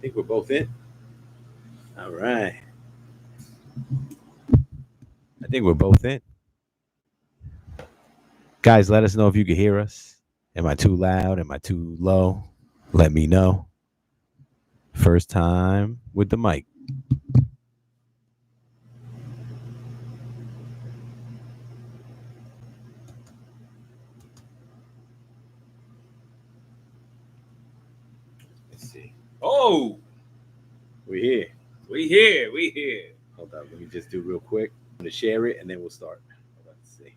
think we're both in. All right. I think we're both in. Guys, let us know if you can hear us. Am I too loud? Am I too low? Let me know. First time with the mic. Let's see. Oh, We're here. we here. Hold on. Let me just do real quick. I'm going to share it and then we'll start. Let's see.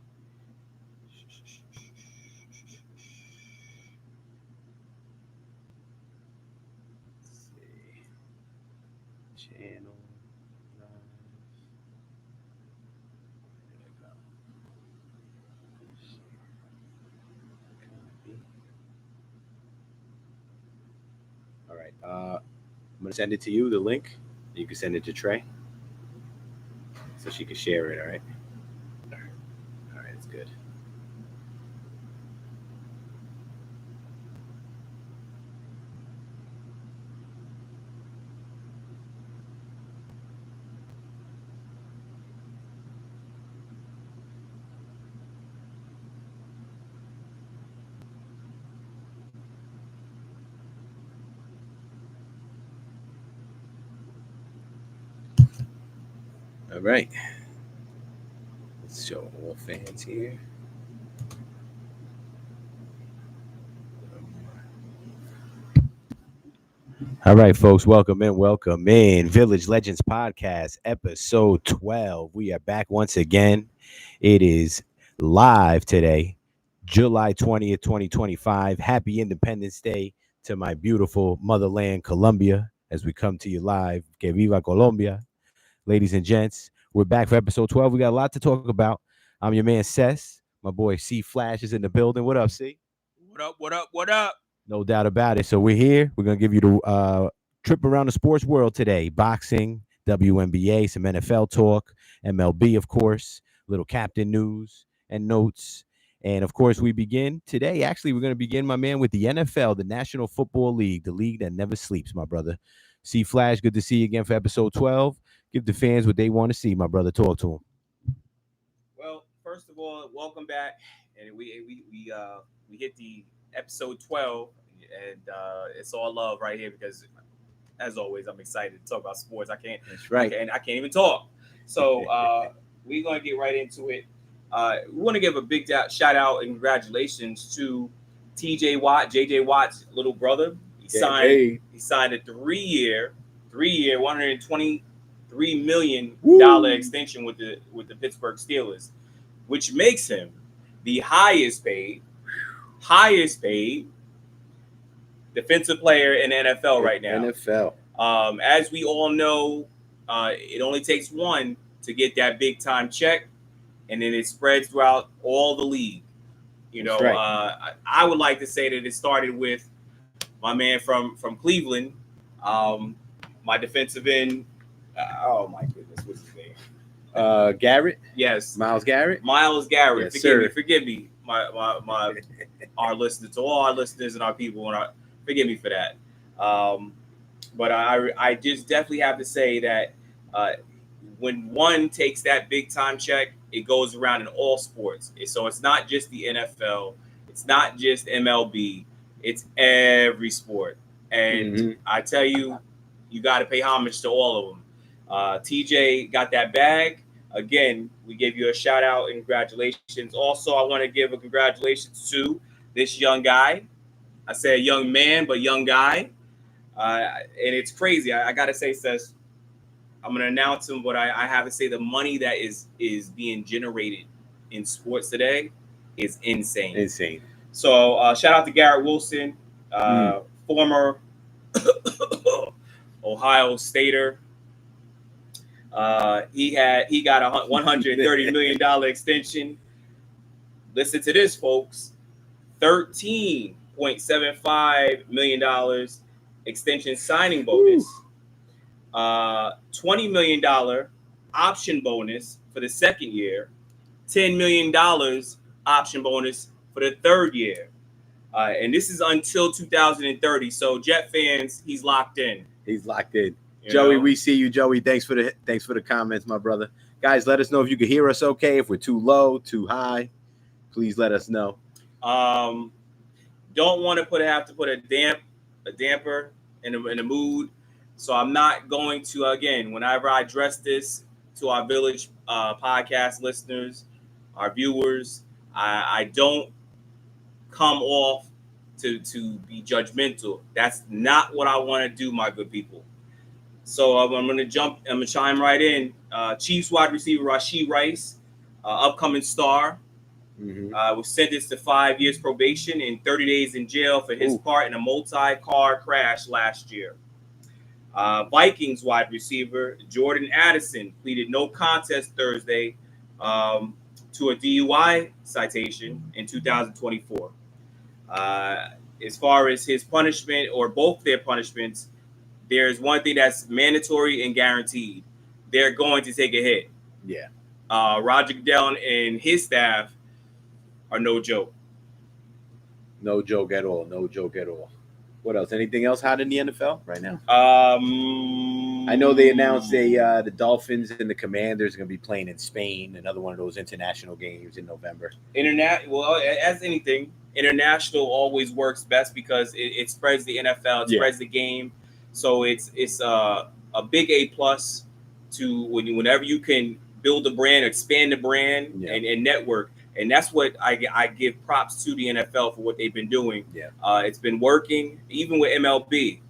Channel. All right. I'm going to send it to you, the link. You can send it to Trey so she can share it. All right. All right. It's good. All right. Let's show all fans here. All right, folks, welcome in. Village Legends Podcast, episode 12. We are back once again. It is live today, July 20th, 2025. Happy Independence Day to my beautiful motherland, Colombia, as we come to you live. Que viva Colombia. Ladies and gents, we're back for episode 12. We got a lot to talk about. I'm your man, Sess. My boy, C Flash, is in the building. What up, C? What up? No doubt about it. So we're here. We're going to give you the trip around the sports world today. Boxing, WNBA, some NFL talk, MLB, of course, little captain news and notes. And, of course, we begin today. Actually, we're going to begin, my man, with the NFL, the National Football League, the league that never sleeps, my brother. C Flash, good to see you again for episode 12. Give the fans what they want to see, my brother. Talk to them. Well, first of all, welcome back. And we hit the episode 12, and it's all love right here because, as always, I'm excited to talk about sports. That's right. I can't even talk. So we're gonna get right into it. We want to give a big shout out and congratulations to TJ Watt, JJ Watt's little brother. He signed a three-year, $123 million extension with the Pittsburgh Steelers, which makes him the highest paid defensive player in the NFL right now. NFL. As we all know, it only takes one to get that big time check, and then it spreads throughout all the league. You know, right. I would like to say that it started with my man from Cleveland, my defensive end. Oh my goodness, what's his name? Garrett. Yes, Miles Garrett. Yes, forgive me, my our listeners, to all our listeners and our people, and forgive me for that. But I just definitely have to say that when one takes that big time check, it goes around in all sports. So it's not just the NFL, it's not just MLB, it's every sport. And I tell you, you got to pay homage to all of them. TJ got that bag. Again, we gave you a shout out and congratulations. Also, I want to give a congratulations to this young guy. I said young man, but young guy. And it's crazy. I got to say, Sess, I'm going to announce him, but I have to say the money that is being generated in sports today is insane. So shout out to Garrett Wilson, former Ohio Stater. He got a $130 million extension. Listen to this, folks. $13.75 million extension signing bonus. $20 million option bonus for the second year. $10 million option bonus for the third year. And this is until 2030. So Jet fans, he's locked in. He's locked in. You Joey, know? we see you, Joey. Thanks for the comments, my brother. Guys, let us know if you can hear us okay. If we're too low, too high, please let us know. Don't want to have to put a damper in the mood. So I'm not going to, again, whenever I address this to our Village podcast listeners, our viewers, I don't come off to be judgmental. That's not what I want to do, my good people. So I'm going to chime right in. Chiefs wide receiver Rashee Rice, upcoming star, was sentenced to 5 years probation and 30 days in jail for his part in a multi-car crash last year. Vikings wide receiver Jordan Addison pleaded no contest Thursday to a DUI citation in 2024. As far as his punishment or both their punishments, there's one thing that's mandatory and guaranteed. They're going to take a hit. Yeah. Roger Goodell and his staff are no joke. No joke at all. No joke at all. What else? Anything else hot in the NFL right now? I know they announced the Dolphins and the Commanders are going to be playing in Spain, another one of those international games in November. Well, as anything, international always works best because it spreads the NFL, it spreads the game. So it's a big A+ to whenever you can build a brand, expand the brand, and network. And that's what I give props to the NFL for what they've been doing. Yeah. It's been working, even with MLB.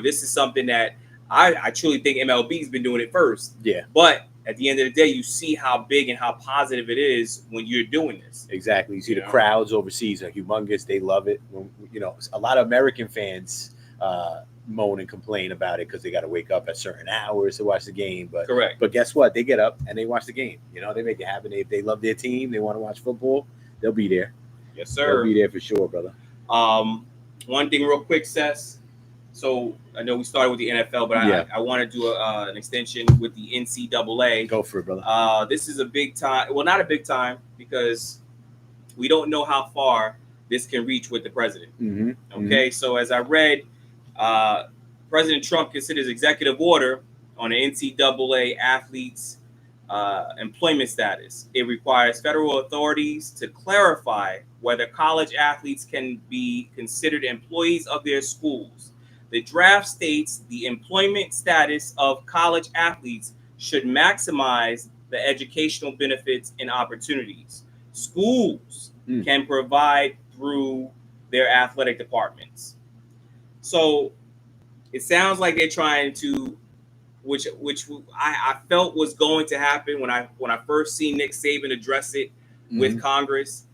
This is something that I truly think MLB's been doing it first. Yeah. But at the end of the day, you see how big and how positive it is when you're doing this. Exactly. You see the crowds overseas are humongous. They love it. A lot of American fans moan and complain about it because they got to wake up at certain hours to watch the game. But correct. But guess what? They get up and they watch the game. They make it happen. If they love their team, they want to watch football, they'll be there. Yes, sir. They'll be there for sure, brother. One thing real quick, Sess. So I know we started with the NFL, but I want to do an extension with the NCAA. Go for it, brother. This is a big time. Well, not a big time because we don't know how far this can reach with the president. Okay, so as I read, President Trump considers executive order on the NCAA athletes' employment status. It requires federal authorities to clarify whether college athletes can be considered employees of their schools. The draft states the employment status of college athletes should maximize the educational benefits and opportunities schools can provide through their athletic departments. So it sounds like they're trying to, which I felt was going to happen when I first seen Nick Saban address it with Congress.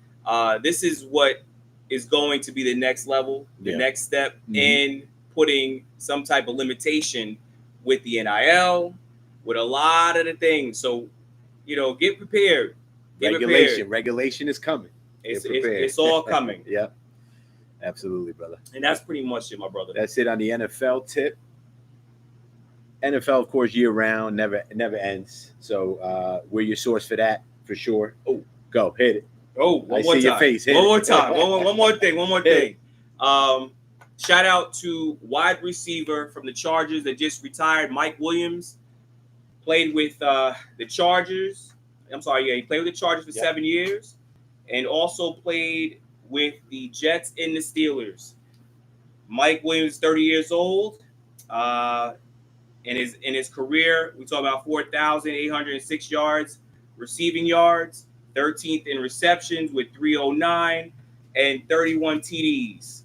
This is what is going to be the next level, the next step in putting some type of limitation with the NIL, with a lot of the things. So, get prepared. Regulation is coming. It's all coming. Yep. Absolutely, brother. And that's pretty much it, my brother. That's it on the NFL tip. NFL, of course, year round, never ends. So we're your source for that, for sure. Oh, go hit it. Oh, one more time. Your face. One more time. One more thing. Shout out to wide receiver from the Chargers that just retired, Mike Williams. Played with the Chargers. He played with the Chargers for 7 years, and also played with the Jets and the Steelers. Mike Williams, 30 years old. In his career, we talk about 4,806 yards, receiving yards, 13th in receptions with 309, and 31 TDs.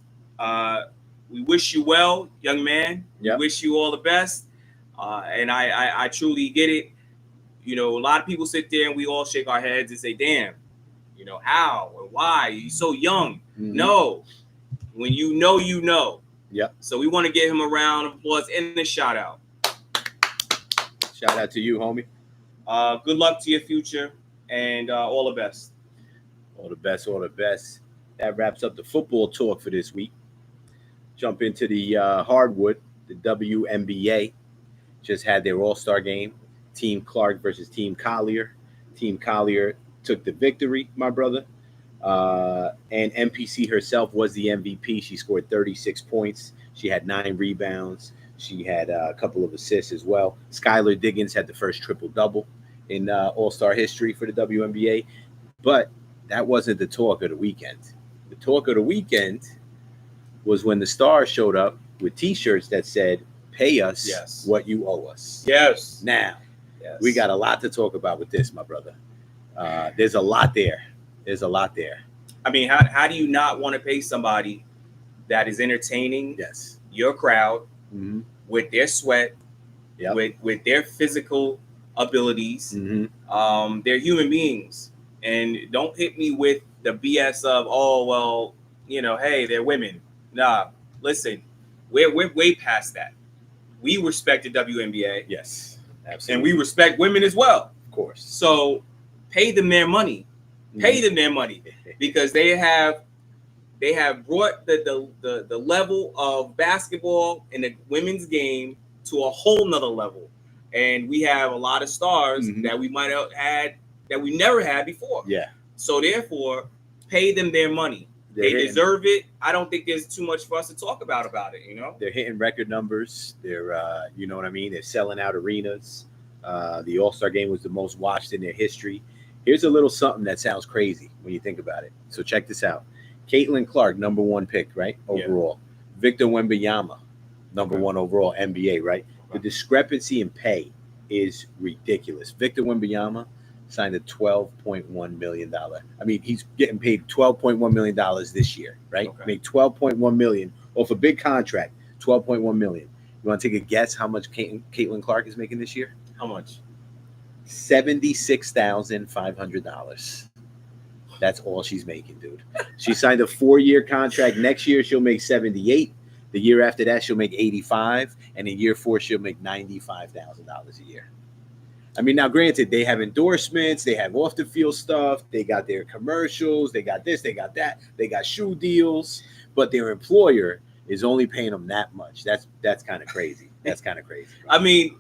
We wish you well, young man. We wish you all the best. And I truly get it. A lot of people sit there and we all shake our heads and say, damn, how and why? You're so young. No. When you know. Yep. So we want to give him a round of applause and a shout out. Shout out to you, homie. Good luck to your future and all the best. All the best. That wraps up the football talk for this week. Jump into the hardwood. The WNBA just had their All-Star game. Team Clark versus Team Collier. Team Collier took the victory, my brother. And MPC herself was the MVP. She scored 36 points. She had 9 rebounds. She had a couple of assists as well. Skylar Diggins had the first triple-double in All-Star history for the WNBA. But that wasn't the talk of the weekend. The talk of the weekend was when the Stars showed up with T-shirts that said, "Pay us what you owe us." Yes. Now, we got a lot to talk about with this, my brother. There's a lot there. I mean, how do you not want to pay somebody that is entertaining your crowd with their sweat, with their physical abilities? They're human beings. And don't hit me with the BS of, oh, well, hey, they're women. Nah, listen, we're way past that. We respect the WNBA. Yes, absolutely. And we respect women as well. Of course. So pay them their money. Pay them their money, because they have brought the level of basketball and the women's game to a whole nother level. And we have a lot of stars that we might have had that we never had before. Yeah. So therefore, pay them their money. They deserve it. I don't think there's too much for us to talk about it. They're hitting record numbers. They're, you know what I mean? They're selling out arenas. The All-Star game was the most watched in their history. Here's a little something that sounds crazy when you think about it. So check this out. Caitlin Clark, number 1 pick, right? Overall. Yeah. Victor Wembanyama, number 1 overall, NBA, right? The discrepancy in pay is ridiculous. Victor Wembanyama signed a $12.1 million. I mean, he's getting paid $12.1 million this year, right? Okay. Made $12.1 million off a big contract, $12.1 million. You want to take a guess how much Caitlin Clark is making this year? How much? $76,500. That's all she's making, dude. She signed a 4-year contract. Next year, she'll make 78. The year after that, she'll make 85. And in year 4, she'll make $95,000 a year. I mean, now, granted, they have endorsements. They have off-the-field stuff. They got their commercials. They got this. They got that. They got shoe deals. But their employer is only paying them that much. That's kind of crazy. That's kind of crazy. Bro. I mean,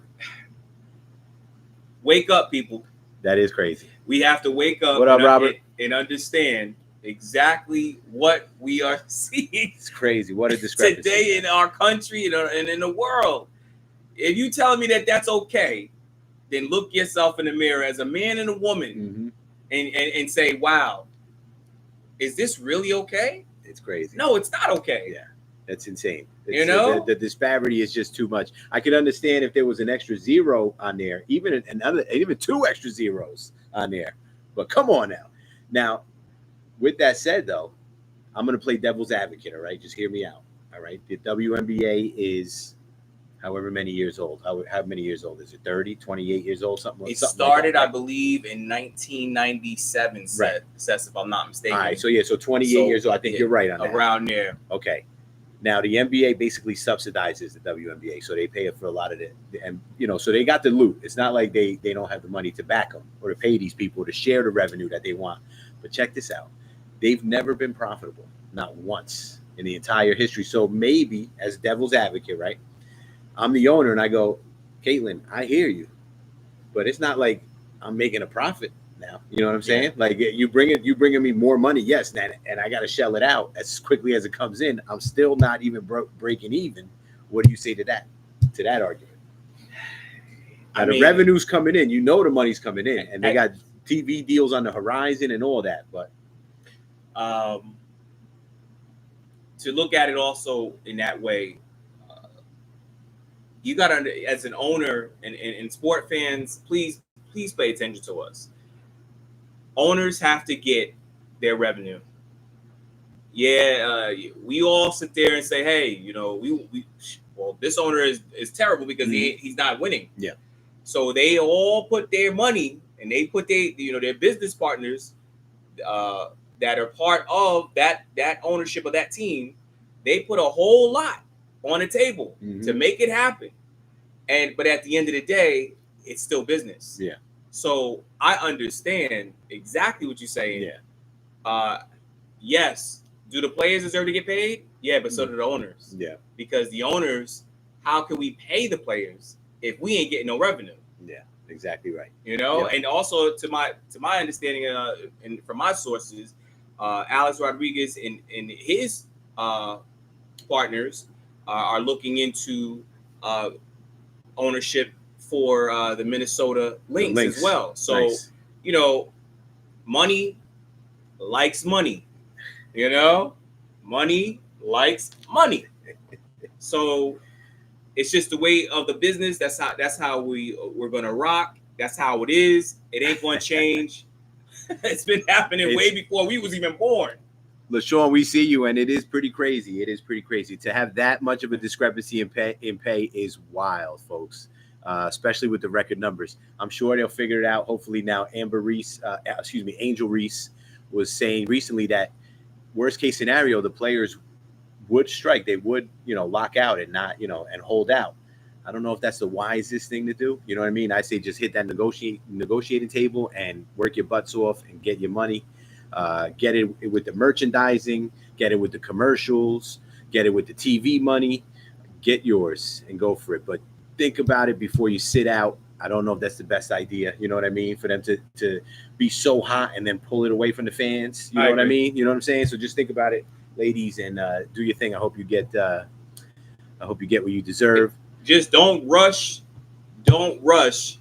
wake up, people. That is crazy. We have to wake up. What up, Robert? And understand exactly what we are seeing. It's crazy. What a discrepancy today in our country and in the world. If you telling me that that's okay, then look yourself in the mirror as a man and a woman and say, wow, is this really okay? It's crazy. No, it's not okay. Yeah, that's insane. The disparity is just too much. I could understand if there was an extra zero on there, even 2 extra zeros on there. But come on now. Now, with that said, though, I'm going to play devil's advocate, all right? Just hear me out, all right? The WNBA is however many years old. How many years old is it? 30, 28 years old, something It something started, like that, right? I believe, in 1997, right. Seth, if I'm not mistaken. All right, so 28 years old. I think you're right on that. Around there. Okay. Now, the NBA basically subsidizes the WNBA, so they pay it for a lot of it. And, so they got the loot. It's not like they don't have the money to back them or to pay these people to share the revenue that they want. But check this out. They've never been profitable, not once in the entire history. So maybe, as devil's advocate, right, I'm the owner and I go, Caitlin, I hear you, but it's not like I'm making a profit now. You know what I'm saying? Yeah. Like you bringing me more money, yes, and I got to shell it out as quickly as it comes in. I'm still not even breaking even. What do you say to that argument? The revenue's coming in. The money's coming in, and they got TV deals on the horizon and all that. But to look at it also in that way, you got to, as an owner and sport fans, please pay attention to us. Owners have to get their revenue. Yeah, we all sit there and say, hey, this owner is terrible because he's not winning. Yeah. So they all put their money and they put their business partners that are part of that ownership of that team. They put a whole lot on the table to make it happen. But at the end of the day, it's still business. Yeah. So I understand exactly what you're saying. Yeah. Yes. Do the players deserve to get paid? Yeah, but so do the owners. Yeah. Because the owners, how can we pay the players if we ain't getting no revenue? Yeah, exactly right. Yeah. And also to my understanding and from my sources, Alex Rodriguez and his partners are looking into ownership for the Minnesota Lynx as well. So, nice. you know, money likes money. You know, money likes money. So it's just the way of the business. That's how we're gonna rock. That's how it is. It ain't gonna change. It's been happening way before we was even born. LaShawn, we see you, and it is pretty crazy. It is pretty crazy to have that much of a discrepancy in pay is wild, folks. Especially with the record numbers. I'm sure they'll figure it out. Hopefully now, Angel Reese was saying recently that worst case scenario, the players would strike. They would, lock out and not, and hold out. I don't know if that's the wisest thing to do. You know what I mean? I say just hit that negotiating table and work your butts off and get your money. Get it with the merchandising, get it with the commercials, get it with the TV money, get yours and go for it. But think about it before you sit out. I don't know if that's the best idea. You know what I mean? For them to be so hot and then pull it away from the fans. You know what I mean? You know what I'm saying? So just think about it, ladies, and do your thing. I hope you get what you deserve. Just don't rush. Don't rush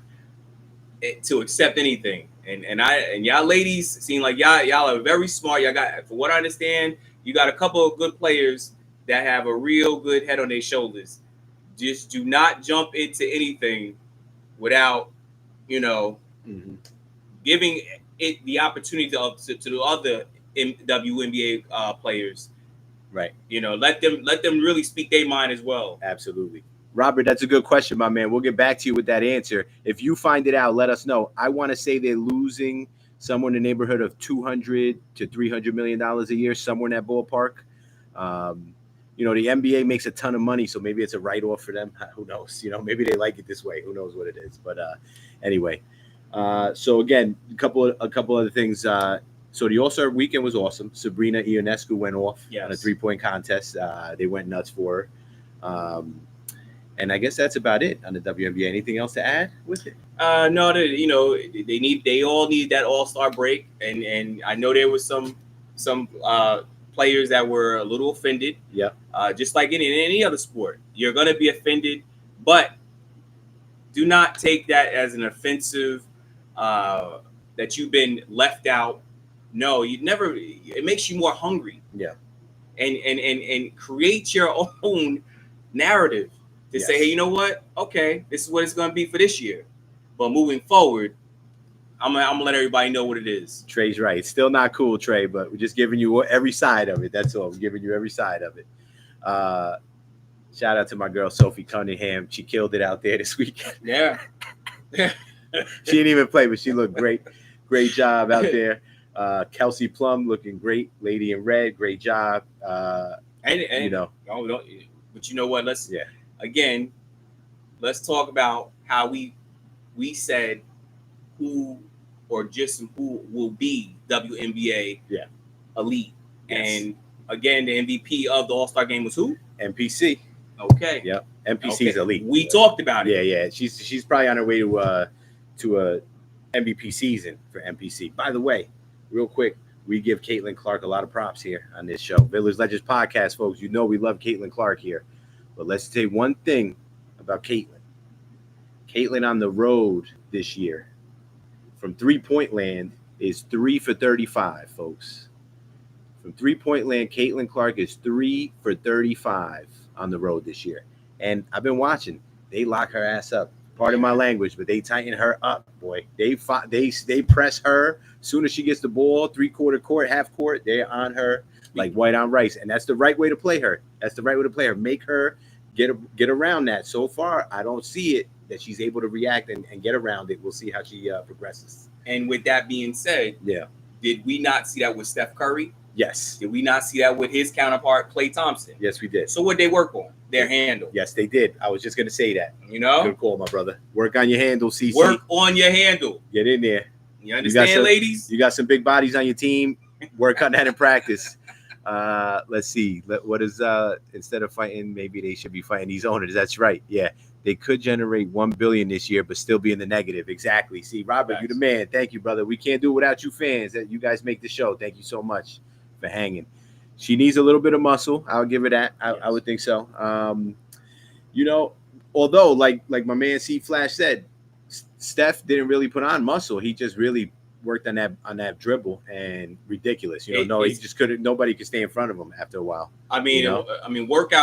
to accept anything. And y'all ladies seem like y'all are very smart. Y'all got, for what I understand, you got a couple of good players that have a real good head on their shoulders. Just do not jump into anything without, giving it the opportunity to the other WNBA players. Right. Let them really speak their mind as well. Absolutely. Robert, that's a good question, my man. We'll get back to you with that answer. If you find it out, let us know. I want to say they're losing somewhere in the neighborhood of $200 to $300 million a year, somewhere in that ballpark. The NBA makes a ton of money, so maybe it's a write-off for them. Who knows? Maybe they like it this way. Who knows what it is? But anyway, so again, a couple other things. So the All-Star weekend was awesome. Sabrina Ionescu went off on a 3-point contest. They went nuts for her. And I guess that's about it on the WNBA. Anything else to add with it? No, they all need that All-Star break, and I know there was some players that were a little offended. Yeah. Just like in any other sport, you're gonna be offended, but do not take that as an offensive that you've been left out. No, you never. It makes you more hungry. Yeah. And create your own narrative. To say, hey, you know what? Okay, this is what it's going to be for this year. But moving forward, I'm gonna let everybody know what it is. Trey's right. It's still not cool, Trey, but we're just giving you every side of it. That's all. We're giving you every side of it. Shout out to my girl, Sophie Cunningham. She killed it out there this weekend. Yeah. She didn't even play, but she looked great. Great job out there. Kelsey Plum looking great. Lady in red, great job. But you know what? Again, let's talk about how we said who will be WNBA elite. Yes. And again, the MVP of the All-Star game was who? MPC. Okay. Yep. MPC's elite. We talked about it. Yeah. She's probably on her way to a MVP season for MPC. By the way, real quick, we give Caitlin Clark a lot of props here on this show. Village Legends Podcast, folks. We love Caitlin Clark here. But let's say one thing about Caitlin. Caitlin on the road this year from 3-point land is 3 for 35, folks. From 3-point land, Caitlin Clark is 3 for 35 on the road this year. And I've been watching. They lock her ass up. Pardon my language, but they tighten her up, boy. They press her. As soon as she gets the ball, 3/4 court, half court, they're on her like white on rice. And that's the right way to play her. Make her get around that. So far, I don't see it that she's able to react and get around it. We'll see how she progresses. And with that being said, did we not see that with Steph Curry? Yes. Did we not see that with his counterpart, Klay Thompson? Yes, we did. So what they work on? Their handle. Yes, they did. I was just going to say that. Good call, my brother. Work on your handle, CC. Work on your handle. Get in there. You understand, ladies? You got some big bodies on your team. Work on that in practice. Let's see. What is instead of fighting, maybe they should be fighting these owners. That's right. Yeah. They could generate $1 billion this year, but still be in the negative. Exactly. See, Robert, you the man. Thank you, brother. We can't do it without you fans. You guys make the show. Thank you so much for hanging. She needs a little bit of muscle. I'll give her that. I would think so. You know, although like my man C Flash said, Steph didn't really put on muscle. He just really worked on that dribble, and ridiculous. You know, he just couldn't. Nobody could stay in front of him after a while. I mean, working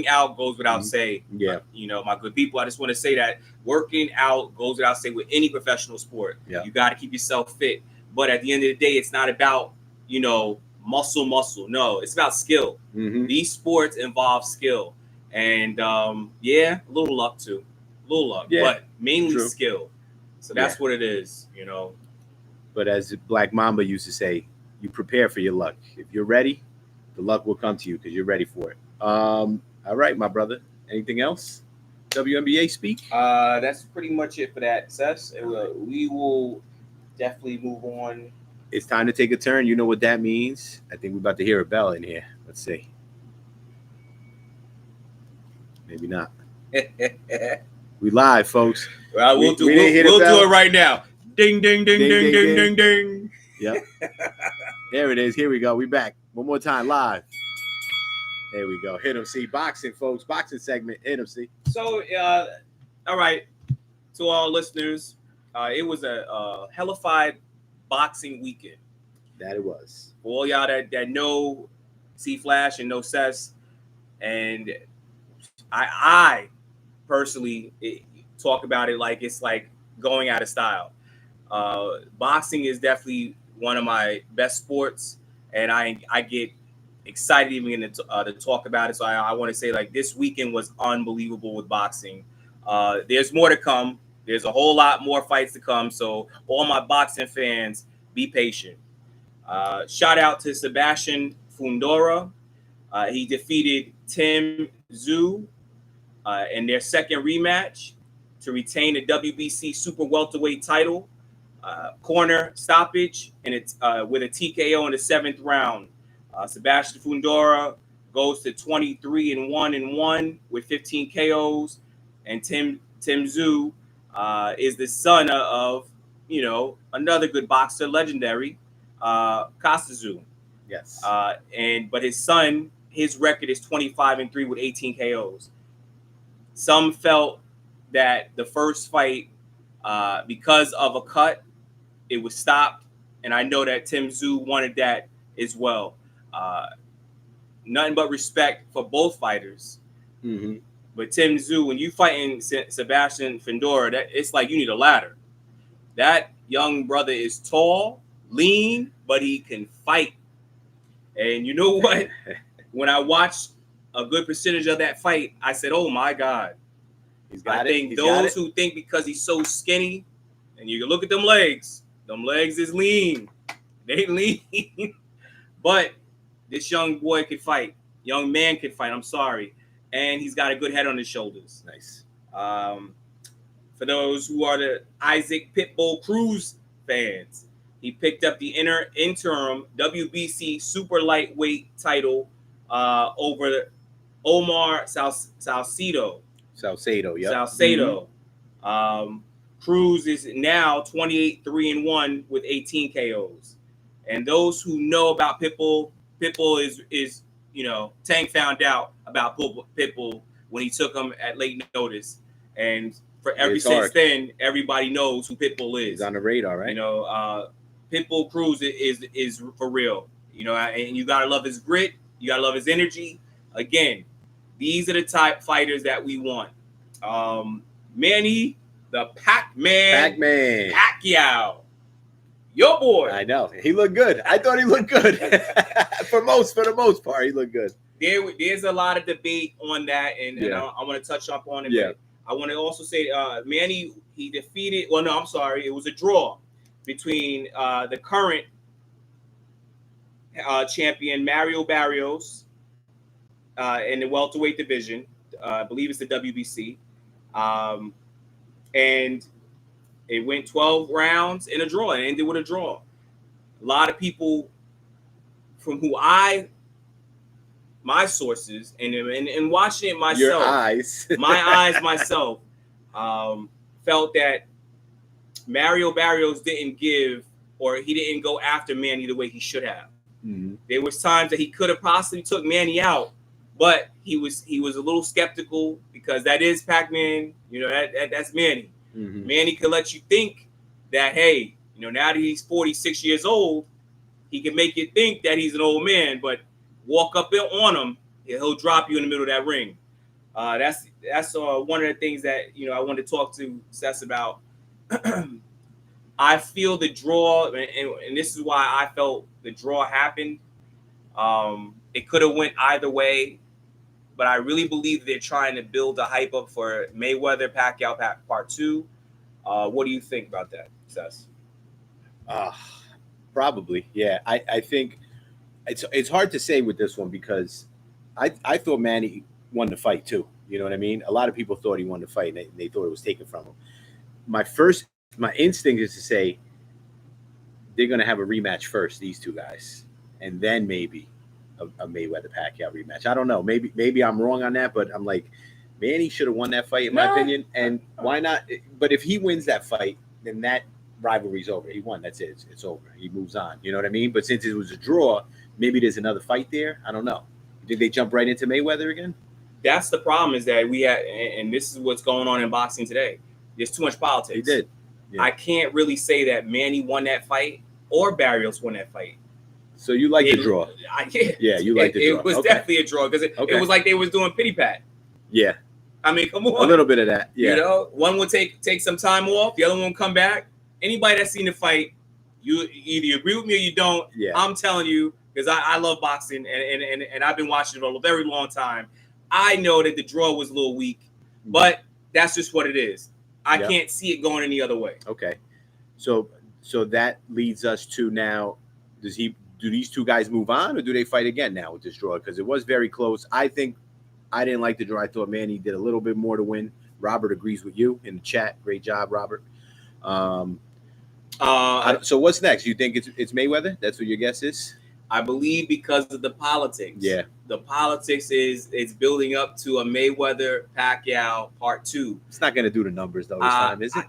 out goes without saying. Yeah. My good people, I just want to say that working out goes without saying with any professional sport. Yeah. You got to keep yourself fit. But at the end of the day, it's not about, muscle. No, it's about skill. Mm-hmm. These sports involve skill. And, a little luck too. But mainly skill. So that's what it is, But as Black Mamba used to say, you prepare for your luck. If you're ready, the luck will come to you because you're ready for it. All right, my brother. Anything else? WNBA speak? That's pretty much it for that, Seth. We will definitely move on. It's time to take a turn. You know what that means. I think we're about to hear a bell in here. Let's see. Maybe not. We live, folks. Well, we'll do it right now. Ding, ding, ding, ding, ding, ding, ding. Yep. There it is. Here we go. We back. One more time, live. There we go. Hit 'em, see. Boxing, folks. Boxing segment. Hit 'em, see. So, all right. To all listeners, it was a hellified boxing weekend. That it was. For all y'all that know C Flash and know Sess, and I personally talk about it like it's like going out of style. Boxing is definitely one of my best sports, and I get excited even to talk about it. So I want to say, like, this weekend was unbelievable with boxing. There's more to come. There's a whole lot more fights to come. So all my boxing fans, be patient. Shout out to Sebastian Fundora. He defeated Tim Zhu in their second rematch to retain the WBC Super Welterweight title. Corner stoppage, and it's with a TKO in the 7th round. Sebastian Fundora goes to 23-1-1 with 15 KOs, and Tim Zhu is the son of another good boxer, legendary Costa Zhu. Yes. But his record is 25-3 with 18 KOs. Some felt that the first fight, because of a cut, it was stopped, and I know that Tim Zhu wanted that as well. Nothing but respect for both fighters. Mm-hmm. But Tim Zhu, when you fighting Sebastian Fundora, it's like you need a ladder. That young brother is tall, lean, but he can fight. And you know what? When I watched a good percentage of that fight, I said, "Oh my God!" I think those who think because he's so skinny, and you can look at them legs is lean. They lean. But this young boy could fight. Young man could fight. I'm sorry. And he's got a good head on his shoulders. Nice. For those who are the Isaac Pitbull Cruz fans, he picked up the interim WBC super lightweight title over Omar Salcedo. Yeah. Salcedo. Mm-hmm. Cruz is now 28-3-1 with 18 KOs. And those who know about Pitbull is Tank found out about Pitbull when he took him at late notice. And since then, everybody knows who Pitbull is. He's on the radar, right? Pitbull Cruz is for real. And you gotta love his grit. You gotta love his energy. Again, these are the type fighters that we want. Manny, the Pac-Man Pacquiao. Your boy. I know. He looked good. I thought he looked good. For the most part, he looked good. There's a lot of debate on that, and I want to touch up on it. Yeah. I want to also say Manny, he defeated, well, no, I'm sorry. It was a draw between the current champion, Mario Barrios, in the welterweight division. I believe it's the WBC. And it went 12 rounds in a draw and ended with a draw. A lot of people from my sources and watching it myself, your eyes, myself, felt that Mario Barrios didn't go after Manny the way he should have. Mm-hmm. There was times that he could have possibly took Manny out, but he was a little skeptical because that is Pac-Man. You know, that's Manny. Mm-hmm. Manny could let you think that, hey, you know, now that he's 46 years old, he can make you think that he's an old man, but walk up on him, he'll drop you in the middle of that ring. That's one of the things that, you know, I wanted to talk to Seth about. I feel the draw, and this is why I felt the draw happened. It could have went either way, but I really believe they're trying to build a hype up for Mayweather Pacquiao Part 2. What do you think about that, Seth? Probably, yeah. I think it's hard to say with this one because I thought Manny won the fight too. You know what I mean? A lot of people thought he won the fight, and they thought it was taken from him. My instinct is to say they're going to have a rematch first, these two guys, and then maybe a Mayweather Pacquiao rematch. I don't know. Maybe I'm wrong on that, but I'm like, Manny should have won that fight in my opinion. And why not? But if he wins that fight, then that rivalry's over. He won. That's it. It's over. He moves on. You know what I mean? But since it was a draw, maybe there's another fight there. I don't know. Did they jump right into Mayweather again? That's the problem, is that we had, and this is what's going on in boxing today. There's too much politics. He did. Yeah. I can't really say that Manny won that fight or Barrios won that fight. So you like the draw? I can't. Yeah, you like the draw. It was definitely a draw because it was like they was doing pity pat. Yeah. I mean, come on. A little bit of that. Yeah. You know, one would take some time off, the other one come back. Anybody that's seen the fight, you either agree with me or you don't. Yeah. I'm telling you, because I love boxing and I've been watching it for a very long time. I know that the draw was a little weak, but that's just what it is. I can't see it going any other way. Okay. So that leads us to now, do these two guys move on or do they fight again now with this draw? Because it was very close. I think I didn't like the draw. I thought Manny did a little bit more to win. Robert agrees with you in the chat. Great job, Robert. So what's next? You think it's Mayweather? That's what your guess is? I believe because of the politics. Yeah. The politics is building up to a Mayweather Pacquiao Part 2. It's not going to do the numbers though this time, is it?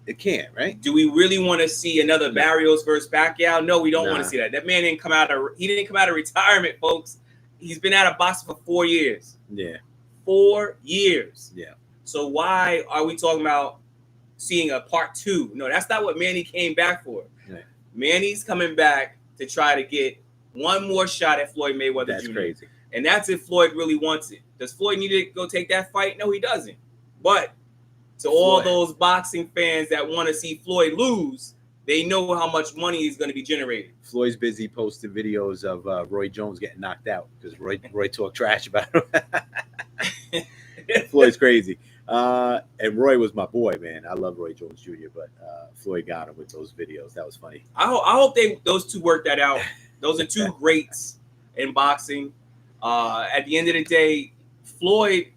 It can't, right? Do we really want to see another Barrios versus Pacquiao? No, we don't want to see that. That man didn't come out of retirement, folks. He's been out of boxing for 4 years. Yeah. 4 years. Yeah. So why are we talking about seeing a Part 2? No, that's not what Manny came back for. Yeah. Manny's coming back to try to get one more shot at Floyd Mayweather Jr. That's crazy. And that's if Floyd really wants it. Does Floyd need to go take that fight? No, he doesn't. But to all those boxing fans that want to see Floyd lose, they know how much money is going to be generated. Floyd's busy posting videos of Roy Jones getting knocked out because Roy talked trash about him. Floyd's crazy. And Roy was my boy, man. I love Roy Jones Jr., but Floyd got him with those videos. That was funny. I hope those two work that out. Those are two greats in boxing. At the end of the day, Floyd,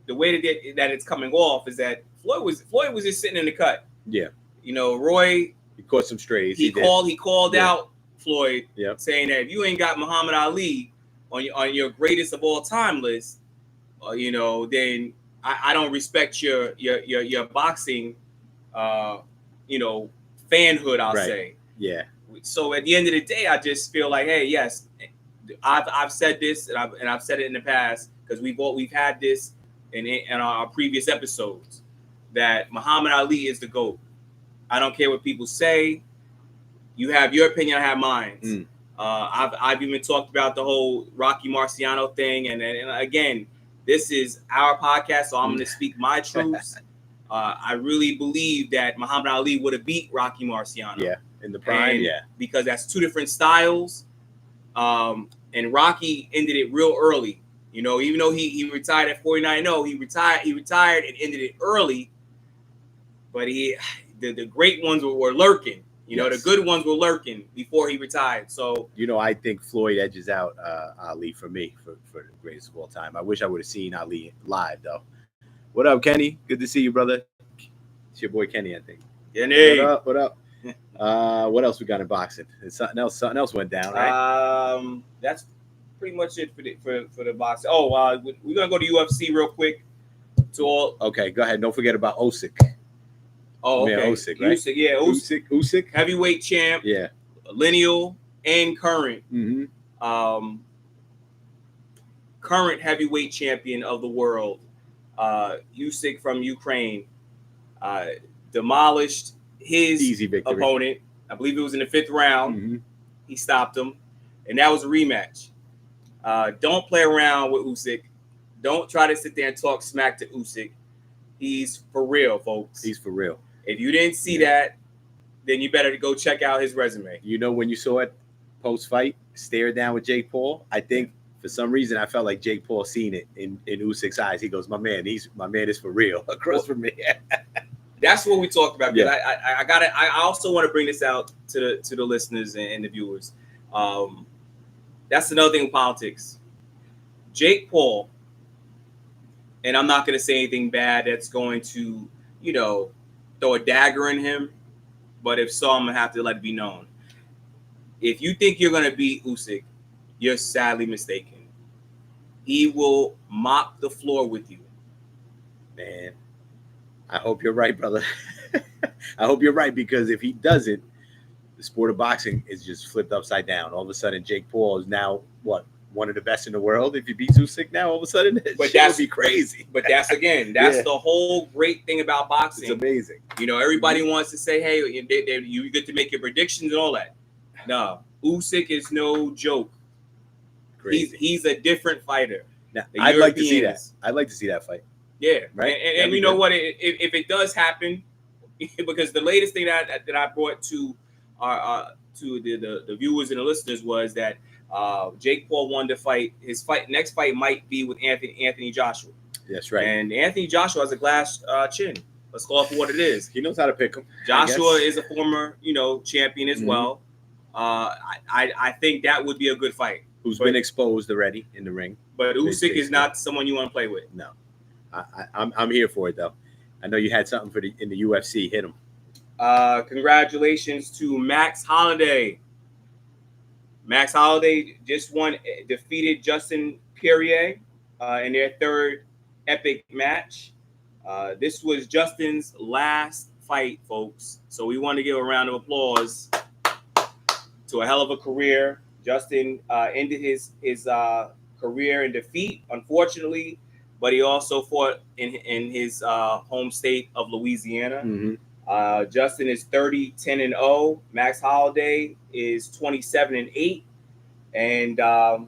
the way that it's coming off is that Floyd was just sitting in the cut. Yeah. You know, Roy, he caught some strays. He called out Floyd, yep, saying that if you ain't got Muhammad Ali on your greatest of all time list, you know, then I don't respect your boxing, you know, fanhood. I'll say. Yeah. So at the end of the day, I just feel like, hey, yes, I've said this and I've said it in the past because we've had this in our previous episodes that Muhammad Ali is the GOAT. I don't care what people say. You have your opinion, I have mine. I've even talked about the whole Rocky Marciano thing, and again, this is our podcast, so I'm going to speak my truths. I really believe that Muhammad Ali would have beat Rocky Marciano. Yeah, in the prime, because that's two different styles. And Rocky ended it real early. You know, even though he retired at 49-0, he retired and ended it early. But the great ones were lurking. You know, the good ones were lurking before he retired. So, you know, I think Floyd edges out Ali for me for the greatest of all time. I wish I would have seen Ali live, though. What up, Kenny? Good to see you, brother. It's your boy Kenny, I think. Kenny. What up? What else we got in boxing? Something else went down, right? That's pretty much it for the boxing. Oh, we're gonna go to UFC real quick. Okay, go ahead. Don't forget about Usyk. Oh, okay. Usyk, right? Usyk, yeah. Usyk. Heavyweight champ. Yeah. Lineal. and current current heavyweight champion of the world, Usyk from Ukraine, demolished his opponent. I believe it was in the 5th round. He stopped him, and that was a rematch. Don't play around with Usyk. Don't try to sit there and talk smack to Usyk. He's for real, folks. He's for real. If you didn't see that, then you better go check out his resume. You know, when you saw it post-fight, stare down with Jake Paul, I think for some reason I felt like Jake Paul seen it in Usyk's eyes. He goes, my man is for real across from me. That's what we talked about. Yeah. I also want to bring this out to the listeners and the viewers. That's another thing with politics. Jake Paul, and I'm not going to say anything bad that's going to, throw a dagger in him. But if so, I'm going to have to let it be known. If you think you're going to beat Usyk, you're sadly mistaken. He will mop the floor with you. Man, I hope you're right, brother. I hope you're right, because if he doesn't, the sport of boxing is just flipped upside down. All of a sudden, Jake Paul is now, one of the best in the world? If he beats Usyk now, all of a sudden, that would be crazy. But that's the whole great thing about boxing. It's amazing. Everybody wants to say, hey, you get to make your predictions and all that. No, Usyk is no joke. Crazy. He's a different fighter. Now, I'd like to see that. I'd like to see that fight. Yeah, right. And you know what? If it does happen, because the latest thing that I brought to the viewers and the listeners was that Jake Paul wanted to fight. His next fight might be with Anthony Joshua. That's right. And Anthony Joshua has a glass chin. Let's call it for what it is. He knows how to pick him. Joshua is a former, champion as well. I think that would be a good fight. Who's been exposed already in the ring. But Usyk is not someone you want to play with. No. I'm here for it, though. I know you had something in the UFC. Hit him. Congratulations to Max Holloway. Max Holloway just defeated Justin Poirier in their 3rd epic match. This was Justin's last fight, folks. So we want to give a round of applause to a hell of a career. Justin ended his career in defeat, unfortunately, but he also fought in his home state of Louisiana. Justin is 30-10-0. Max Holloway is 27-8, and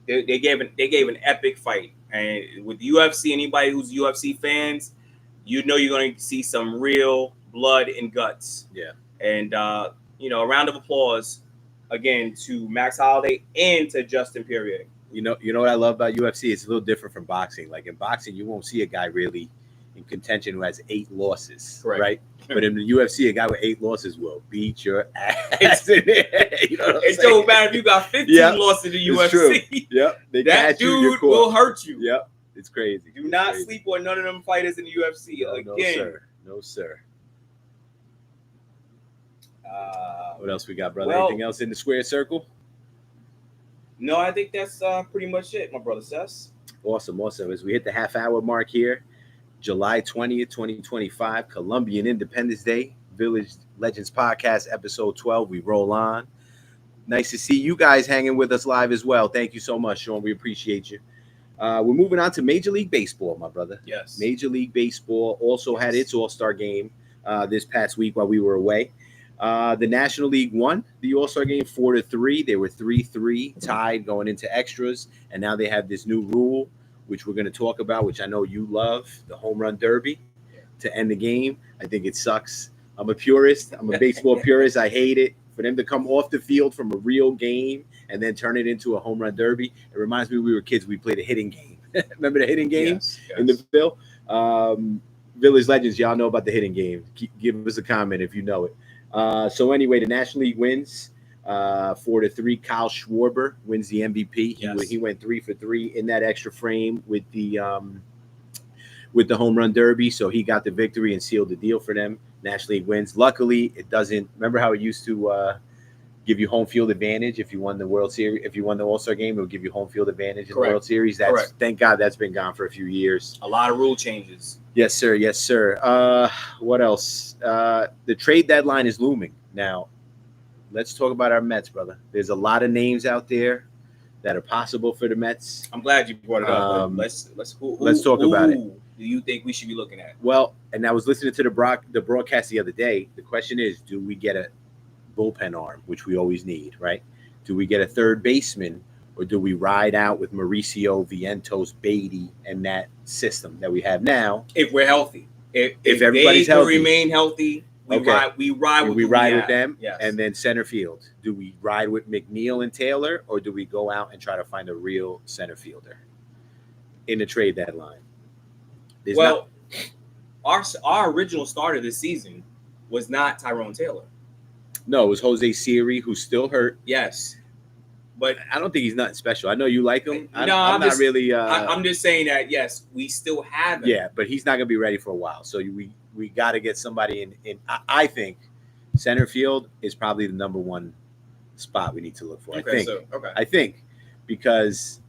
they gave an epic fight. And with the UFC, anybody who's UFC fans, you're going to see some real blood and guts. Yeah. And a round of applause again to Max Holloway and to Justin Poirier. You know what I love about UFC? It's a little different from boxing. Like in boxing, you won't see a guy really in contention who has 8 losses, correct, right? But in the UFC, a guy with 8 losses will beat your ass in there. It don't matter if you got 15 losses in the UFC. True. Yep. That dude will hurt you. Yep. It's crazy. Do not sleep on none of them fighters in the UFC again. No, sir. What else we got, brother? Well, anything else in the square circle? No, I think that's pretty much it, my brother Sess. Awesome. As we hit the half-hour mark here, July 20th, 2025, Colombian Independence Day, Village Legends Podcast, episode 12. We roll on. Nice to see you guys hanging with us live as well. Thank you so much, Sean. We appreciate you. We're moving on to Major League Baseball, my brother. Yes. Major League Baseball also had its All-Star game this past week while we were away. The National League won the All-Star game 4-3. They were 3-3 tied going into extras. And now they have this new rule, which we're going to talk about, which I know you love, the home run derby to end the game. I think it sucks. I'm a purist. I'm a baseball purist. I hate it. For them to come off the field from a real game and then turn it into a home run derby. It reminds me when we were kids, we played a hitting game. Remember the hitting game in the Ville? Village Legends, y'all know about the hitting game. Give us a comment if you know it. So anyway, the National League wins 4-3. Kyle Schwarber wins the MVP. He went 3 for 3 in that extra frame with the home run derby. So he got the victory and sealed the deal for them. National League wins. Luckily, it doesn't. Remember how it used to give you home field advantage if you won the World Series? If you won the All-Star game, it would give you home field advantage in the World Series. Thank God that's been gone for a few years. A lot of rule changes. Yes, sir. Yes, sir. What else? The trade deadline is looming now. let's talk about our Mets, brother. There's a lot of names out there that are possible for the Mets. I'm glad you brought it up. But let's talk about it. Who do you think we should be looking at? Well, and I was listening to the broadcast the other day. The question is, do we get a bullpen arm, which we always need, right? Do we get a third baseman, or do we ride out with Mauricio, Vientos, Beatty, and that system that we have now? If we're healthy, if everybody's they healthy, remain healthy, we ride with them. Yes. And then center field. Do we ride with McNeil and Taylor, or do we go out and try to find a real center fielder in the trade deadline? Our original starter this season was not Tyrone Taylor. No, it was Jose Siri, who's still hurt. Yes, but I don't think he's nothing special. I know you like him. I'm just, not really. I'm just saying that yes, we still have him. Yeah, but he's not going to be ready for a while. So we got to get somebody in. I think center field is probably the number one spot we need to look for. Okay, I think because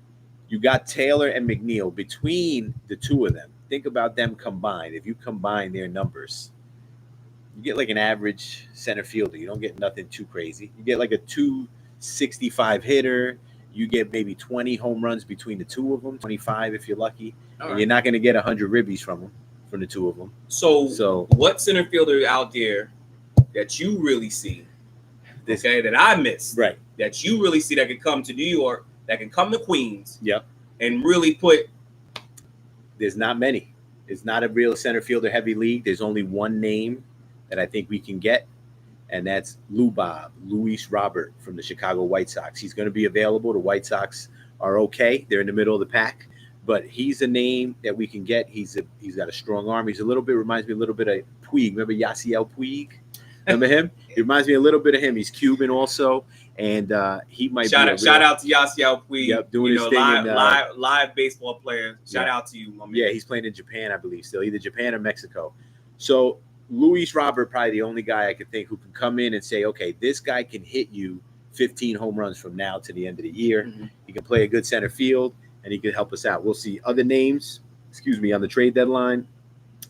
you got Taylor and McNeil. Between the two of them, think about them combined. If you combine their numbers, you get like an average center fielder. You don't get nothing too crazy. You get like a 265 hitter. You get maybe 20 home runs between the two of them, 25 if you're lucky. And you're not going to get 100 ribbies from the two of them. So what center fielder out there that you really see, that I missed, right? That you really see that can come to New York, that can come to Queens, yep, and really put. There's not many. It's not a real center fielder heavy league. There's only one name that I think we can get, and that's Luis Robert from the Chicago White Sox. He's going to be available. The White Sox are okay. They're in the middle of the pack, but he's a name that we can get. He's got a strong arm. He's reminds me a little bit of Puig. Remember Yasiel Puig? Remember him? He reminds me a little bit of him. He's Cuban also, and he might shout out to Yasiel Puig. Yep, doing his thing live baseball player. Shout out to you, my man. Yeah, he's playing in Japan, I believe, still either Japan or Mexico. So Luis Robert, probably the only guy I could think who can come in and say, okay, this guy can hit you 15 home runs from now to the end of the year. Mm-hmm. He can play a good center field, and he can help us out. We'll see other names, on the trade deadline.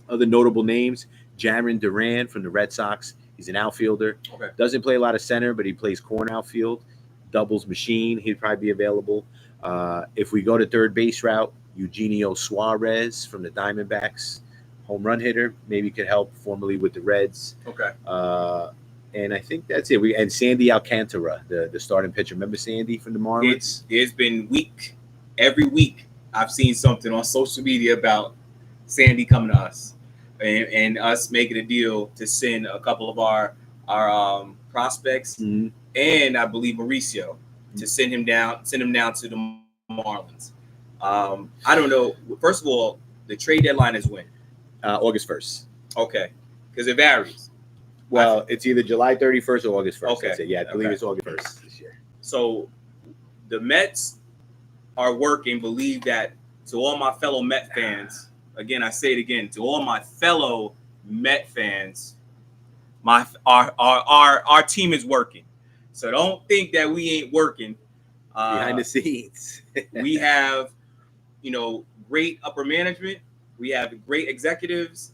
Other notable names, Jarren Duran from the Red Sox. He's an outfielder. Okay. Doesn't play a lot of center, but he plays corner outfield. Doubles machine. He'd probably be available. If we go to third base route, Eugenio Suarez from the Diamondbacks. Home run hitter, maybe could help formerly with the Reds. Okay. And I think that's it. And Sandy Alcantara, the starting pitcher. Remember Sandy from the Marlins? It's been every week I've seen something on social media about Sandy coming to us and us making a deal to send a couple of our prospects, mm-hmm. and I believe Mauricio, to send him down to the Marlins. I don't know. First of all, the trade deadline is when? August 1st. Okay. Because it varies. Well, it's either July 31st or August 1st. Okay. Yeah, I believe it's August 1st this year. So the Mets are working. Believe that to all my fellow Met fans, again, I say it again, to all my fellow Met fans, our team is working. So don't think that we ain't working. Behind the scenes. We have, great upper management. We have great executives.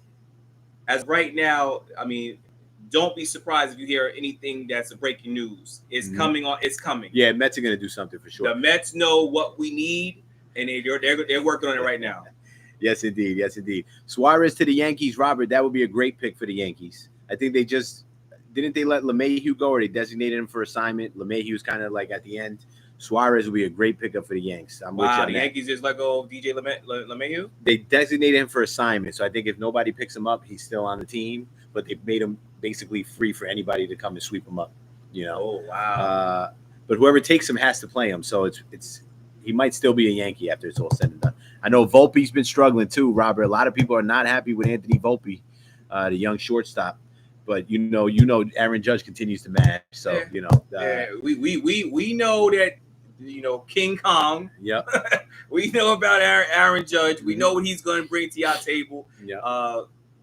As right now, I mean, don't be surprised if you hear anything that's a breaking news. It's mm-hmm. coming on. It's coming. Yeah, Mets are going to do something for sure. The Mets know what we need, and they're working on it right now. Yes, indeed. Yes, indeed. Suarez to the Yankees, Robert. That would be a great pick for the Yankees. I think they didn't they let LeMahieu go, or they designated him for assignment. LeMahieu's kind of like at the end. Suarez would be a great pickup for the Yanks. I'm with you on the that. Yankees just let go of DJ LeMahieu? They designated him for assignment, so I think if nobody picks him up, he's still on the team. But they made him basically free for anybody to come and sweep him up. Oh wow! But whoever takes him has to play him, so it's he might still be a Yankee after it's all said and done. I know Volpe's been struggling too, Robert. A lot of people are not happy with Anthony Volpe, the young shortstop. But Aaron Judge continues to match. So we know that. King Kong. Yep. We know about Aaron Judge. We know what he's going to bring to y'all table. Yeah.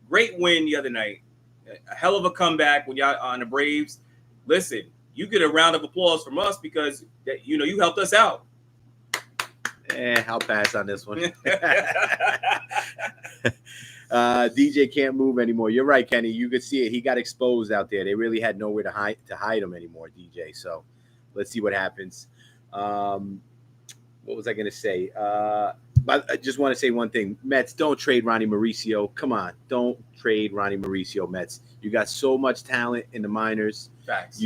Great win the other night. A hell of a comeback when y'all on the Braves. Listen, you get a round of applause from us because you helped us out. I'll pass on this one. DJ can't move anymore. You're right, Kenny. You could see it. He got exposed out there. They really had nowhere to hide him anymore, DJ. So let's see what happens. What was I going to say? But I just want to say one thing. Mets, don't trade Ronnie Mauricio. Come on. Don't trade Ronnie Mauricio, Mets. You got so much talent in the minors. Facts.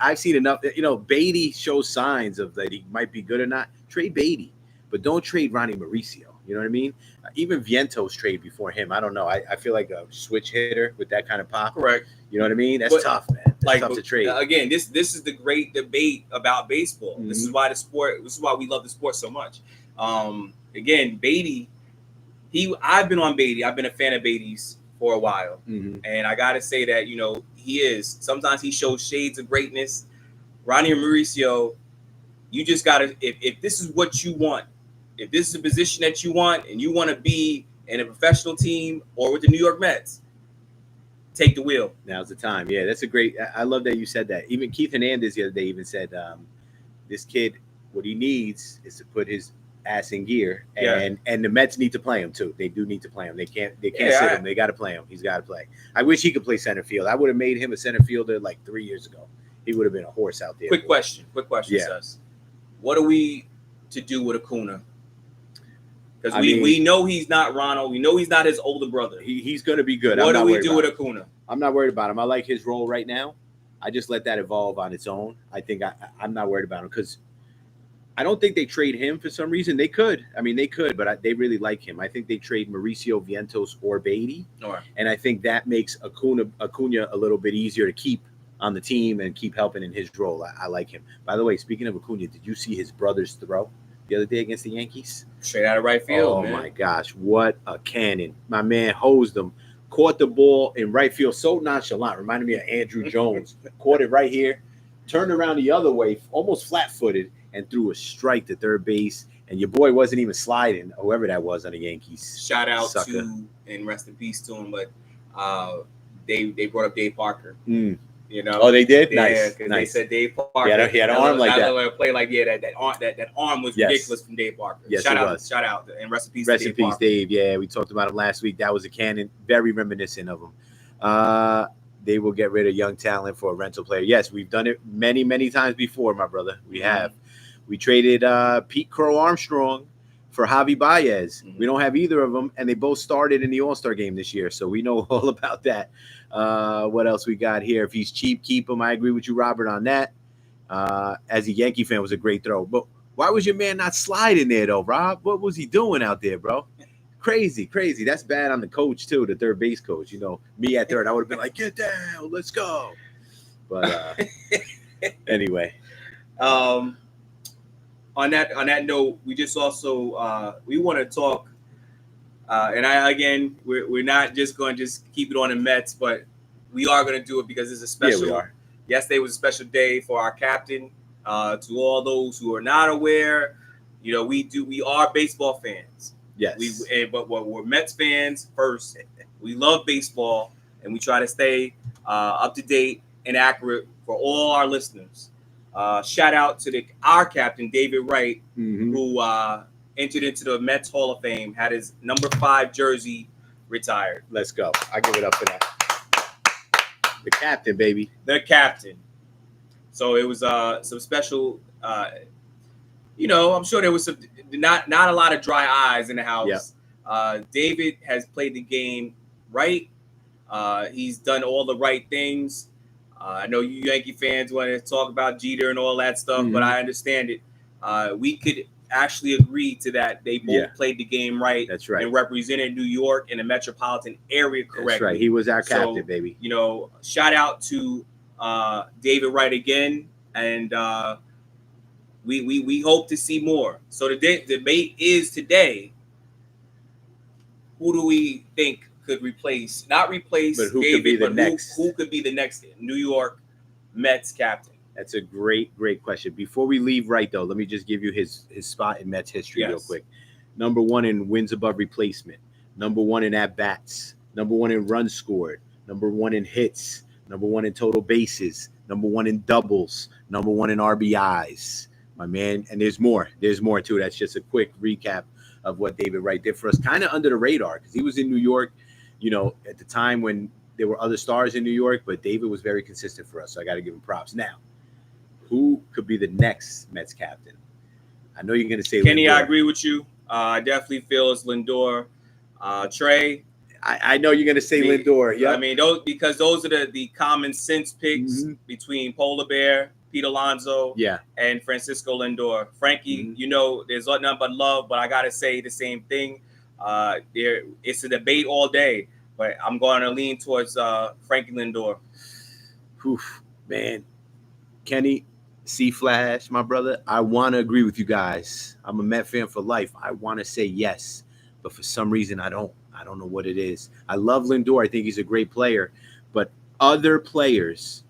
I've seen enough. Beatty shows signs of that he might be good or not. Trade Beatty, but don't trade Ronnie Mauricio. You know what I mean? Even Vientos trade before him. I don't know. I feel like a switch hitter with that kind of pop. Correct. You know what I mean? That's tough, man. That's tough to trade. Again, this is the great debate about baseball. Mm-hmm. This is why we love the sport so much. Again, Beatty, I've been on Beatty. I've been a fan of Beatty's for a while. Mm-hmm. And I gotta say that, sometimes he shows shades of greatness. Ronnie Mauricio, you just gotta, if this is what you want, if this is a position that you want and you want to be in a professional team or with the New York Mets, take the wheel. Now's the time. Yeah, that's a great. I love that you said that. Even Keith Hernandez the other day even said, this kid, what he needs is to put his ass in gear, and the Mets need to play him too. They do need to play him. They can't sit him. They got to play him. He's got to play. I wish he could play center field. I would have made him a center fielder like 3 years ago. He would have been a horse out there. Quick question, Sus. What are we to do with Acuna? Because we know he's not Ronald. We know he's not his older brother. He's going to be good. What do we do with Acuna? I'm not worried about him. I like his role right now. I just let that evolve on its own. I think I'm not worried about him because I don't think they trade him for some reason. They could. I mean, they could, but they really like him. I think they trade Mauricio, Vientos, or Beatty. Right. And I think that makes Acuna a little bit easier to keep on the team and keep helping in his role. I like him. By the way, speaking of Acuna, did you see his brother's throw the other day against the Yankees? Straight out of right field, man. Oh, my gosh. What a cannon. My man hosed him. Caught the ball in right field so nonchalant. Reminded me of Andrew Jones. Caught it right here. Turned around the other way, almost flat-footed, and threw a strike to third base. And your boy wasn't even sliding, whoever that was on the Yankees. Shout out to, and rest in peace to him, but they brought up Dave Parker. Oh, they did? Yeah, nice. They said Dave Parker. He had an arm like that. Play like that arm was ridiculous from Dave Parker. Yes, shout out, and rest in peace. Rest in peace, Dave. Yeah, we talked about him last week. That was a cannon, very reminiscent of him. They will get rid of young talent for a rental player. Yes, we've done it many, many times before, my brother. We have. We traded Pete Crow Armstrong for Javi Baez. Mm-hmm. We don't have either of them, and they both started in the All-Star game this year, so we know all about that. What else we got here? If he's cheap, keep him. I agree with you, Robert, on that. As a Yankee fan, it was a great throw. But why was your man not sliding there, though, Rob? What was he doing out there, bro? Crazy. That's bad on the coach, too, the third base coach. Me at third, I would have been like, get down, let's go. But anyway. On that note, we just also we want to talk, and we're not just going to just keep it on the Mets, but we are going to do it because it's a special. Yeah, we are. Yesterday was a special day for our captain. To all those who are not aware, we are baseball fans. Yes. But we're Mets fans first. We love baseball, and we try to stay up to date and accurate for all our listeners. Shout out to our captain, David Wright, who entered into the Mets Hall of Fame, had his number 5 jersey retired. Let's go. I give it up for that. The captain, baby. The captain. So it was some special, I'm sure there was some not a lot of dry eyes in the house. Yep. David has played the game right. He's done all the right things. I know you Yankee fans want to talk about Jeter and all that stuff, but I understand it. We could actually agree to that. They both played the game right. That's right. And represented New York and the metropolitan area correctly. That's right. He was our captain, baby. Shout out to David Wright again, and we hope to see more. So the debate is today, who do we think could not replace but who David, could be the but next? Who could be the next New York Mets captain? That's a great question. Before we leave Wright, though, let me just give you his spot in Mets history real quick. Number 1 in wins above replacement. Number 1 in at-bats. Number 1 in runs scored. Number 1 in hits. Number 1 in total bases. Number 1 in doubles. Number 1 in RBIs. My man, and there's more. There's more, too. That's just a quick recap of what David Wright did for us, kind of under the radar, because he was in New York, at the time when there were other stars in New York, but David was very consistent for us. So I got to give him props. Now, who could be the next Mets captain? I know you're going to say Kenny. Lindor. I agree with you. I definitely feel it's Lindor. Trey. I know you're going to say Lindor. Yeah. I mean, those are the common sense picks between Polar Bear, Pete Alonso, and Francisco Lindor. Frankie, there's nothing but love, but I got to say the same thing. It's a debate all day, but I'm going to lean towards Frankie Lindor. Oof, man. Kenny, C-Flash, my brother, I want to agree with you guys. I'm a Met fan for life. I want to say yes, but for some reason I don't know what it is. I love Lindor. I think he's a great player, but other players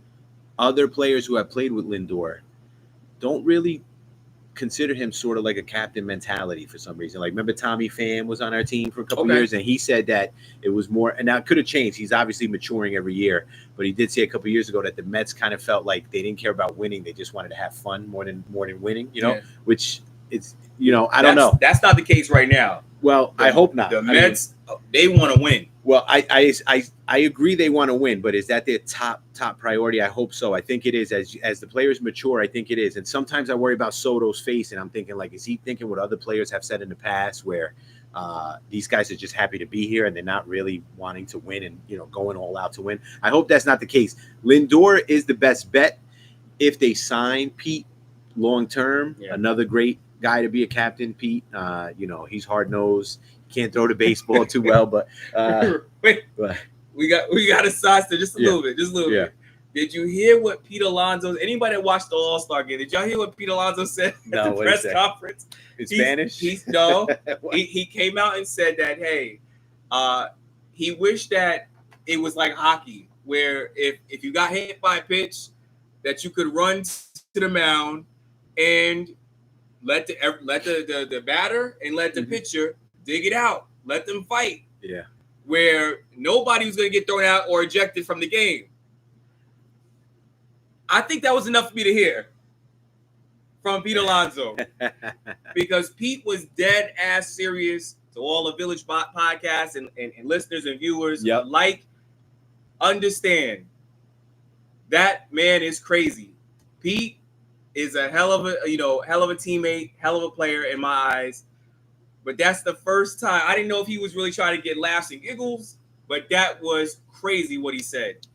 who have played with Lindor don't really consider him sort of like a captain mentality for some reason. Like, remember Tommy Pham was on our team for a couple years, and he said that it was more, and now it could have changed. He's obviously maturing every year, but he did say a couple years ago that the Mets kind of felt like they didn't care about winning. They just wanted to have fun more than winning, which it's, I don't know. That's not the case right now. Well, I hope not. The Mets, they want to win. Well, I agree they want to win, but is that their top priority? I hope so. I think it is. As the players mature, I think it is. And sometimes I worry about Soto's face, and I'm thinking, like, is he thinking what other players have said in the past, where these guys are just happy to be here and they're not really wanting to win and going all out to win? I hope that's not the case. Lindor is the best bet if they sign Pete long term. Yeah. Another great guy to be a captain, Pete. He's hard nosed. Can't throw the baseball too well, but wait, we got to size to just a little bit. Did you hear what Pete Alonso? Anybody that watched the All-Star game? Did y'all hear what Pete Alonso said at the press conference? In Spanish? He came out and said that he wished that it was like hockey, where if you got hit by a pitch, that you could run to the mound and let the batter and let the pitcher dig it out. Let them fight. Yeah. Where nobody was going to get thrown out or ejected from the game. I think that was enough for me to hear from Pete Alonso. Because Pete was dead ass serious to all the Village podcasts and listeners and viewers. Yep. Understand, that man is crazy. Pete is a hell of a teammate, hell of a player in my eyes. But that's the first time. I didn't know if he was really trying to get laughs and giggles, but that was crazy what he said.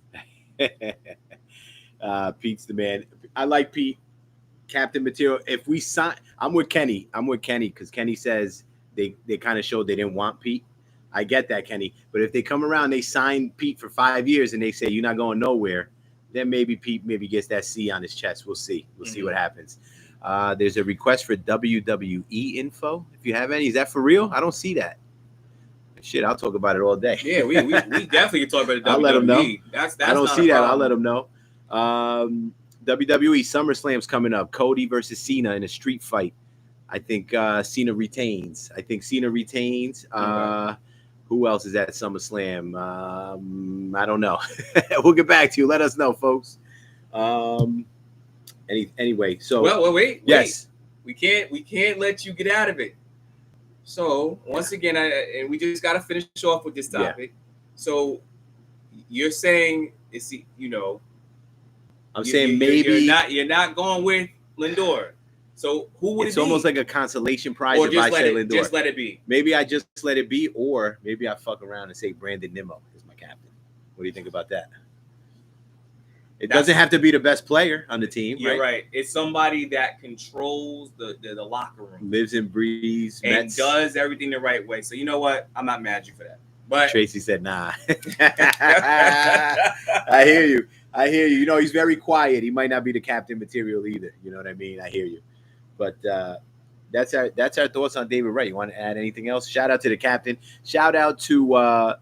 Pete's the man. I like Pete. Captain material. If we sign, I'm with Kenny because Kenny says they kind of showed they didn't want Pete. I get that, Kenny. But if they come around, they sign Pete for 5 years and they say you're not going nowhere, then maybe Pete gets that C on his chest. We'll see. We'll see what happens. There's a request for WWE info. If you have any, is that for real? I don't see that. Shit, I'll talk about it all day. Yeah, we definitely can talk about it. I'll let them know. That's I don't see that. I'll let them know. WWE SummerSlam's coming up. Cody versus Cena in a street fight. I think Cena retains. Who else is at SummerSlam? I don't know. We'll get back to you. Let us know, folks. Anyway, so wait. Yes, we can't let you get out of it. So once again, and we just got to finish off with this topic. Yeah. So you're saying I'm saying maybe you're not going with Lindor. So who would it be? It's almost like a consolation prize if I say Lindor. Just let it be. Maybe I just let it be, or maybe I fuck around and say Brandon Nimmo is my captain. What do you think about that? It doesn't have to be the best player on the team. You're right. It's somebody that controls the locker room, lives and breathes, and Mets. Does everything the right way. So you know what? I'm not mad at you for that. But Tracy said, "Nah." I hear you. He's very quiet. He might not be the captain material either. You know what I mean? I hear you. But that's our thoughts on David Wright. You want to add anything else? Shout out to the captain. Shout out to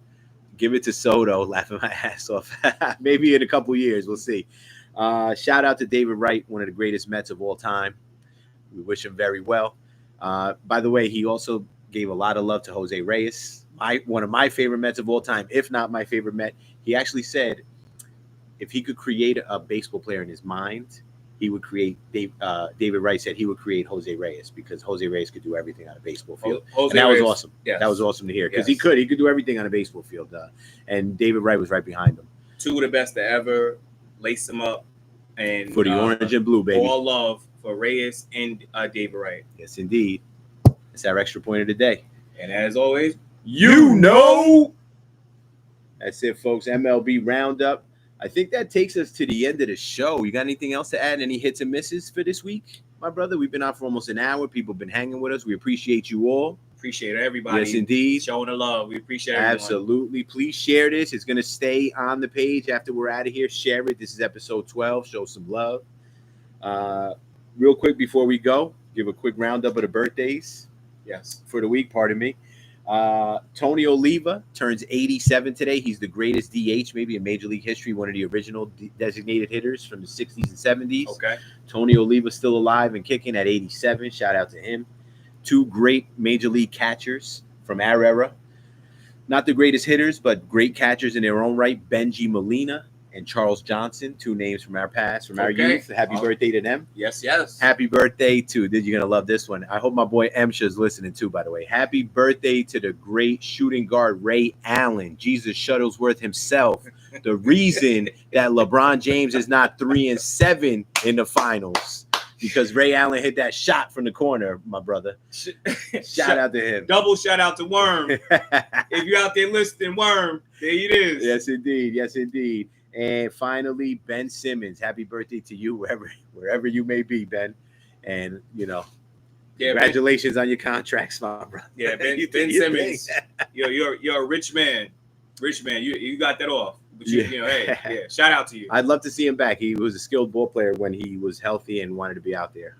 give it to Soto, laughing my ass off. Maybe in a couple years, we'll see. Shout out to David Wright, one of the greatest Mets of all time. We wish him very well. By the way, he also gave a lot of love to Jose Reyes, one of my favorite Mets of all time, if not my favorite Met. He actually said if he could create a baseball player in his mind, he would create David Wright said he would create Jose Reyes because Jose Reyes could do everything on a baseball field. Jose and that Reyes, was awesome. Yes. That was awesome to hear because Yes. he could do everything on a baseball field. And David Wright was right behind him. Two of the best to ever lace them up. And for the orange and blue, baby. All love for Reyes and David Wright. Yes, indeed. It's our extra point of the day. And as always, you know. That's it, folks. MLB Roundup. I think that takes us to the end of the show. You got anything else to add? Any hits and misses for this week, my brother? We've been out for almost an hour. People have been hanging with us. We appreciate you all. Appreciate everybody. Yes, indeed. Showing the love. We appreciate everyone. Absolutely. Please share this. It's going to stay on the page after we're out of here. Share it. This is episode 12. Show some love. Real quick before we go, give a quick roundup of the birthdays. Yes. For the week, pardon me. Tony Oliva turns 87 today. He's the greatest DH maybe in Major League history, one of the original designated hitters from the 60s and 70s. Okay. Tony Oliva still alive and kicking at 87. Shout out to him. Two great Major League catchers from our era. Not the greatest hitters, but great catchers in their own right. Benji Molina and Charles Johnson, two names from our past, from our youth. Happy birthday to them. Yes, yes. Happy birthday to, you're going to love this one. I hope my boy Emsha is listening too, by the way. Happy birthday to the great shooting guard Ray Allen, Jesus Shuttlesworth himself. The reason that LeBron James is not 3-7 in the finals. Because Ray Allen hit that shot from the corner, my brother. Shout out to him. Double shout out to Worm. If you're out there listening, Worm, there it is. Yes, indeed. Yes, indeed. And finally, Ben Simmons. Happy birthday to you, wherever you may be, Ben. And, congratulations on your contracts, my brother. Yeah, Ben Simmons. You're a rich man. Rich man. You got that off. But hey, shout out to you. I'd love to see him back. He was a skilled ball player when he was healthy and wanted to be out there.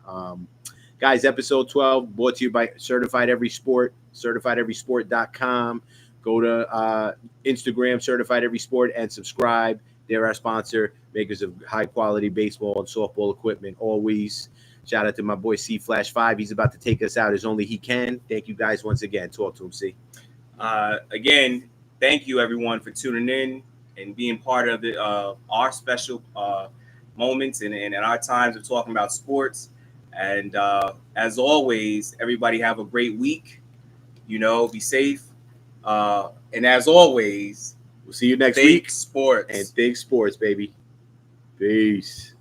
Guys, episode 12 brought to you by Certified Every Sport, certifiedeverysport.com. Go to Instagram, Certified Every Sport, and subscribe. They're our sponsor, makers of high-quality baseball and softball equipment always. Shout out to my boy C-Flash5. He's about to take us out as only he can. Thank you guys once again. Talk to him, C. Again, thank you, everyone, for tuning in and being part of our special moments and our times of talking about sports. And as always, everybody have a great week. Be safe. And as always, we'll see you next week. Think sports. And think sports, baby. Peace.